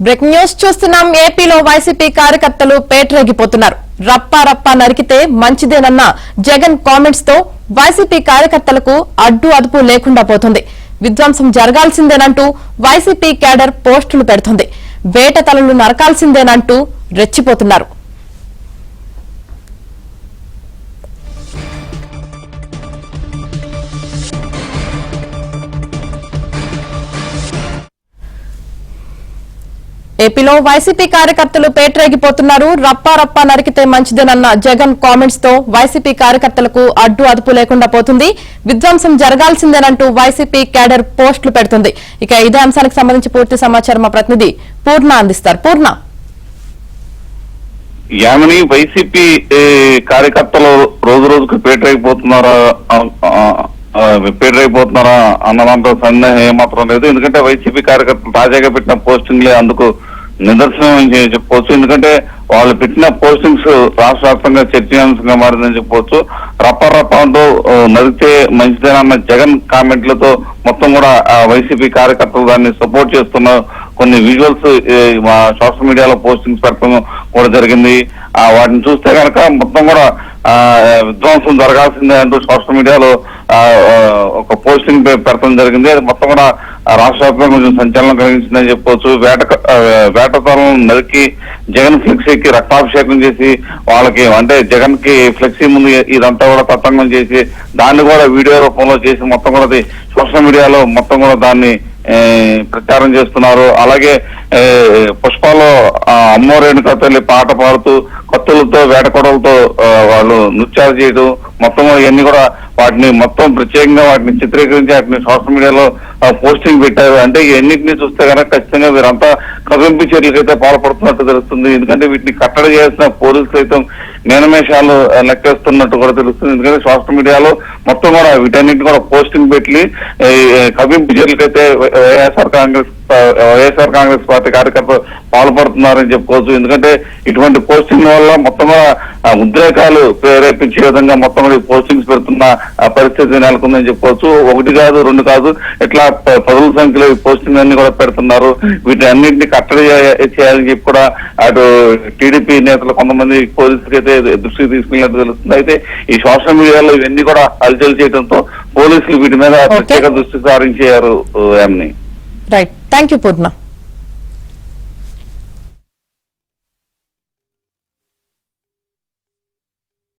Breaking news చూస్తున్నాం. ఏపీలో YCP కార్యకర్తలు పేటరేగిపోతున్నారు. రప్పా రప్పా నరికితే మంచిదేనన్న జగన్ కామెంట్స్ తో వైసీపీ కార్యకర్తలకు అడ్డు అదుపు లేకుండా పోతుంది. విధ్వంసం జరగాల్సిందేనంటూ వైసీపీ క్యాడర్ పోస్టులు పెడుతుంది. వేట తలలు నరకాల్సిందేనంటూ రెచ్చిపోతున్నారు. ఏపీలో వైసీపీ కార్యకర్తలు పేటరేగిపోతున్నారు. రప్పా రప్పా నరికితే మంచిదేనన్న జగన్ కామెంట్స్ తో వైసీపీ కార్యకర్తలకు అడ్డు అదుపు లేకుండా పోతుంది. విధ్వంసం జరగాల్సిందేనంటూ వైసీపీ క్యాడర్ పోస్టులు పెడుతుంది. ఇక ఇదే అంశానికి సంబంధించి పూర్తి సమాచారం మా ప్రతినిధి పూర్ణ అందిస్తారు. పూర్ణ, యామిని, వైసీపీ కార్యకర్తలు రోజు రోజుకు పేటరైపోతున్నారా అన్న దాంట్లో సందేహం ఏమాత్రం లేదు. ఎందుకంటే వైసీపీ కార్యకర్తలు తాజాగా పెట్టిన పోస్టింగ్లే అందుకు నిదర్శనం అని చెప్పవచ్చు. ఎందుకంటే వాళ్ళు పెట్టిన పోస్టింగ్స్ రాష్ట్ర వ్యాప్తంగా చర్చనీయాంశంగా మారిందని చెప్పవచ్చు. రప్ప నడితే మంచిదేనన్న జగన్ కామెంట్లతో మొత్తం కూడా వైసీపీ కార్యకర్తలు దాన్ని సపోర్ట్ చేస్తున్న కొన్ని విజువల్స్ సోషల్ మీడియాలో పోస్టింగ్స్ పెట్టడం కూడా జరిగింది. వాటిని చూస్తే కనుక మొత్తం కూడా విధ్వంసం జరగాల్సిందే అంటూ సోషల్ మీడియాలో ఒక పోస్టింగ్ పెట్టడం జరిగింది. అది మొత్తం కూడా రాష్ట్ర వ్యాప్తంగా కొంచెం సంచలనం కలిగించిందని చెప్పవచ్చు. వేటతలను నరికి జగన్ ఫ్లెక్సీకి రక్తాభిషేకం చేసి వాళ్ళకి అంటే జగన్ కి ఫ్లెక్సీ ముందు ఇదంతా కూడా తతంగం చేసి దాన్ని కూడా వీడియో రూపంలో చేసి మొత్తం కూడా సోషల్ మీడియాలో మొత్తం కూడా దాన్ని ప్రచారం చేస్తున్నారు. అలాగే పుష్పాలో అమ్మోరేణుక తల్లి పాట పాడుతూ కత్తులతో వేటకొడలతో వాళ్ళు నృత్యాలు చేయడం మొత్తం ఇవన్నీ కూడా వాటిని మొత్తం ప్రత్యేకంగా వాటిని చిత్రీకరించి వాటిని సోషల్ మీడియాలో పోస్టింగ్ పెట్టారు. అంటే ఇవన్నింటినీ చూస్తే కనుక ఖచ్చితంగా వీరంతా కవింపు చర్యలకైతే పాల్పడుతున్నట్టు తెలుస్తుంది. ఎందుకంటే వీటిని కట్టడి చేసిన పోలీసులు సైతం మేనమేషాలు లెక్కేస్తున్నట్టు కూడా తెలుస్తుంది. ఎందుకంటే సోషల్ మీడియాలో మొత్తం కూడా వీటన్నింటినీ కూడా పోస్టింగ్ పెట్టి కవింపు చర్యలకైతే వైఎస్ఆర్ కాంగ్రెస్ పార్టీ కార్యకర్తలు పాల్పడుతున్నారని చెప్పుకోవచ్చు. ఎందుకంటే ఇటువంటి పోస్టింగ్ వల్ల మొత్తం ఉద్రేకాలు ప్రేరేపించే విధంగా మొత్తం కూడా పోస్టింగ్స్ పెడుతున్న పరిస్థితి నెలకొందని చెప్పుకోవచ్చు. ఒకటి కాదు, రెండు కాదు, ఇట్లా పదుల సంఖ్యలో ఈ పోస్టింగ్ అన్ని కూడా పెడుతున్నారు. వీటి అన్నింటినీ కట్టడి చేయాలని చెప్పి కూడా అటు టీడీపీ నేతలు కొంతమంది పోలీసులకి అయితే దృష్టికి తీసుకెళ్ళినట్టు తెలుస్తుంది. అయితే ఈ సోషల్ మీడియాలో ఇవన్నీ కూడా హల్చల్ చేయడంతో పోలీసులు వీటి మీద ప్రత్యేక దృష్టి సారించారు. Right, thank you Purna.